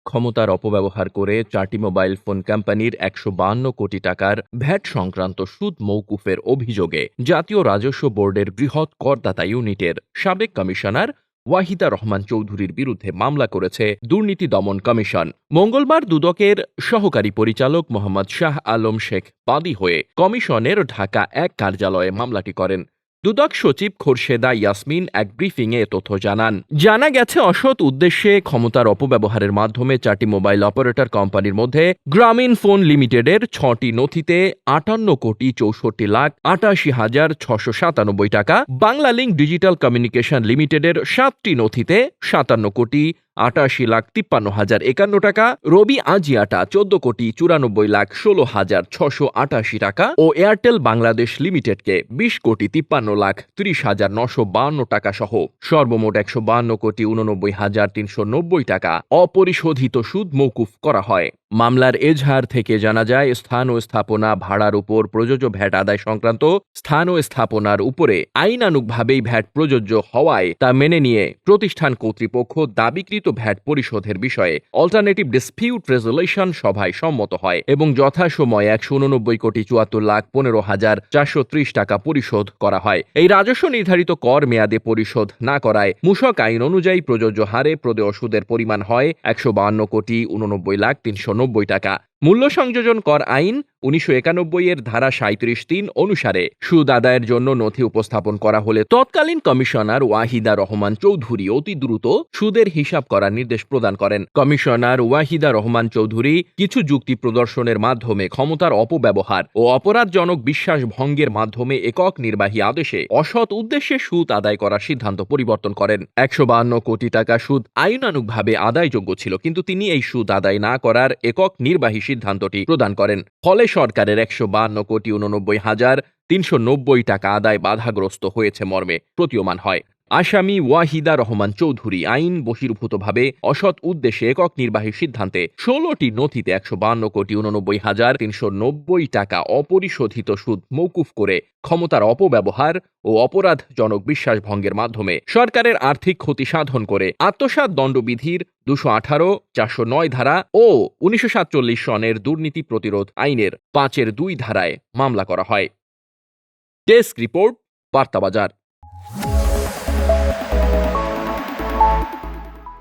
ক্ষমতার অপব্যবহার করে 4টি মোবাইল ফোন কোম্পানির 152 কোটি টাকার ভ্যাট সংক্রান্ত সুদ মওকুফের অভিযোগে জাতীয় রাজস্ব বোর্ডের বৃহৎ করদাতা ইউনিটের সাবেক কমিশনার ওয়াহিদা রহমান চৌধুরীর বিরুদ্ধে মামলা করেছে দুর্নীতি দমন কমিশন। মঙ্গলবার দুদকের সহকারী পরিচালক মোহাম্মদ শাহ আলম শেখ বাদী হয়ে কমিশনের ঢাকা 1 কার্যালয়ে মামলাটি করেন। দুদক সচিব খোরশেদা ইয়াসমিন এক ব্রিফিংয়ে এ তথ্য জানান। জানা গেছে, অসৎ উদ্দেশ্যে ক্ষমতার অপব্যবহারের মাধ্যমে 4টি মোবাইল অপারেটর কোম্পানির মধ্যে গ্রামীণ ফোন লিমিটেডের 6টি নথিতে 58,64,88,697 টাকা, বাংলালিংক ডিজিটাল কমিউনিকেশন লিমিটেডের 7টি নথিতে 57,88,53,51 টাকা, রবি আজিয়াটা 14,94,16,688 টাকা ও এয়ারটেল বাংলাদেশ লিমিটেডকে 20,53,30,952 টাকা সহ সর্বমোট 152,89,390 টাকা অপরিশোধিত সুদ মওকুফ করা হয়। মামলার এজাহার থেকে জানা যায়, স্থান ও স্থাপনা ভাড়ার উপর প্রযোজ্য ভ্যাট আদায় সংক্রান্ত স্থান ও স্থাপনার উপরে আইনানুগভাবেই ভ্যাট প্রযোজ্য হওয়ায় তা মেনে নিয়ে প্রতিষ্ঠান কর্তৃপক্ষ দাবিকৃত ভ্যাট পরিশোধের বিষয়ে অল্টারনেটিভ ডিসপিউট রেজুলেশন সভায় সম্মত হয় এবং যথাসময়ে 189,74,15,430 টাকা পরিশোধ করা হয়। এই রাজস্ব নির্ধারিত কর মেয়াদে পরিশোধ না করায় মূসক আইন অনুযায়ী প্রযোজ্য হারে প্রদেয় সুদের পরিমাণ হয় 152,89,390 টাকা। মূল্য সংযোজন কর আইন 1991 এর ধারা 37(3) অনুসারে সুদ আদায়ের জন্য নথি উপস্থাপন করা হলে তৎকালীন কমিশনার ওয়াহিদা রহমান চৌধুরী অতি দ্রুত সুদের হিসাব করার নির্দেশ প্রদান করেন। কমিশনার ওয়াহিদা রহমান চৌধুরী কিছু যুক্তি প্রদর্শনের মাধ্যমে ক্ষমতার অপব্যবহার ও অপরাধজনক বিশ্বাস ভঙ্গের মাধ্যমে একক নির্বাহী আদেশে অসৎ উদ্দেশ্যে সুদ আদায় করার সিদ্ধান্ত পরিবর্তন করেন। 152 কোটি টাকা সুদ আইনানুগভাবে আদায়যোগ্য ছিল, কিন্তু তিনি এই সুদ আদায় না করার একক নির্বাহী সিদ্ধান্তটি প্রদান করেন। ফলে সরকারের 152,89,390 টাকা আদায় বাধাগ্রস্ত হয়েছে মর্মে প্রতীয়মান হয়। আসামি ওয়াহিদা রহমান চৌধুরী আইন বহির্ভূতভাবে অসৎ উদ্দেশ্যে একক নির্বাহী সিদ্ধান্তে 16টি নথিতে 152,89,390 টাকা অপরিশোধিত সুদ মওকুফ করে ক্ষমতার অপব্যবহার ও অপরাধজনক বিশ্বাস ভঙ্গের মাধ্যমে সরকারের আর্থিক ক্ষতি সাধন করে আত্মসাৎ দণ্ডবিধির 218, 409 ধারা ও 1947 সনের দুর্নীতি প্রতিরোধ আইনের 5-2 ধারায় মামলা করা হয়। Desk report, বার্তাবাজার।